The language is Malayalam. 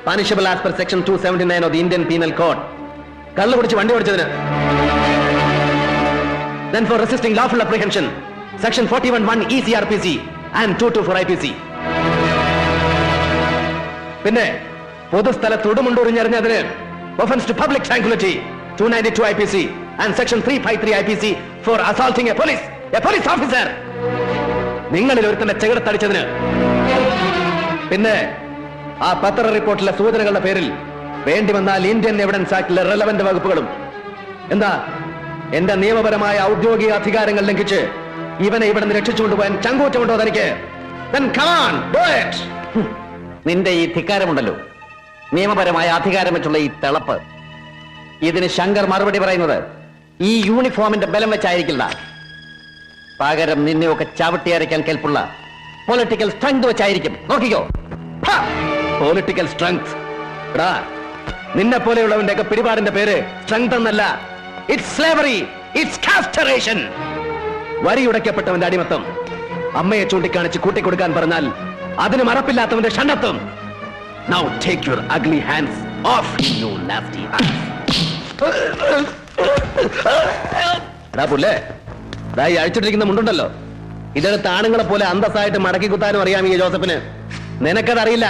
punishable as per section 279 of the Indian Penal Code. കള്ളു കുടിച്ച് വണ്ടി ഓടിച്ചതിന്. Then for resisting lawful apprehension, section 41(1) ECRPC and 224 IPC. പിന്നെ പൊതുസ്ഥലത്ത് ഉടുമുണ്ടുറിഞ്ഞറിഞ്ഞതിന് offense to public tranquility 292 IPC and section 353 IPC for assaulting a police officer. നിങ്ങളിൽ ഒരുത്തന്റെ ചെകിടത്തടിച്ചതിന്. പിന്നെ ആ പത്ര റിപ്പോർട്ടിലെ സൂചനകളുടെ പേരിൽ വേണ്ടി വന്നാൽ ഇന്ത്യൻ എവിഡൻസ് ആക്ടിലെ റെലവന്റ് വകുപ്പുകളും. എന്താ എന്റെ നിയമപരമായ ഔദ്യോഗിക അധികാരങ്ങൾ ലംഘിച്ച് ഇവനെ ഇവിടെ നിന്ന് രക്ഷിച്ചുകൊണ്ടുപോകാൻ ചങ്കൂറ്റമുണ്ടോ തനിക്ക്? Then come on, do it. നിന്റെ ഈ ധിക്കാരമുണ്ടല്ലോ, നിയമപരമായ അധികാരം വെച്ചുള്ള ഈ തിളപ്പ്, ഇതിന് ശങ്കർ മറുപടി പറയുന്നത് ഈ യൂണിഫോമിന്റെ ബലം വെച്ചായിരിക്കില്ല. പകരം നിന്നെയൊക്കെ ചവിട്ടിയരയ്ക്കാൻ കേൾപ്പുള്ള പൊളിറ്റിക്കൽ സ്ട്രെങ്ത് വെച്ചായിരിക്കും. നോക്കിക്കോ, പൊളിറ്റിക്കൽ സ്ട്രെങ്ത്. നിന്നെ പോലെയുള്ളവന്റെ ഒക്കെ പിടിപാടിന്റെ പേര് സ്ട്രെങ്ത് എന്നല്ല, ഇറ്റ്സ് സ്ലേവറി, ഇറ്റ്സ് കാസ്റ്ററേഷൻ. വരിയുടയ്ക്കപ്പെട്ടവന്റെ അടിമത്തം. അമ്മയെ ചൂണ്ടിക്കാണിച്ച് കൂട്ടിക്കൊടുക്കാൻ പറഞ്ഞാൽ അതിന് മറപ്പില്ലാത്തവന്റെ ഷണ്ണത്വം. Now take your ugly hands off, you nasty hands. പുല്ലേ, ഈ അഴിച്ചിട്ടിരിക്കുന്ന മുണ്ടുണ്ടല്ലോ, ഇതെടുത്ത് ആണുങ്ങളെ പോലെ അന്തസ്സായിട്ട് മടക്കി കുത്താനും അറിയാം ഈ ജോസഫിന്. നിനക്കതറിയില്ല.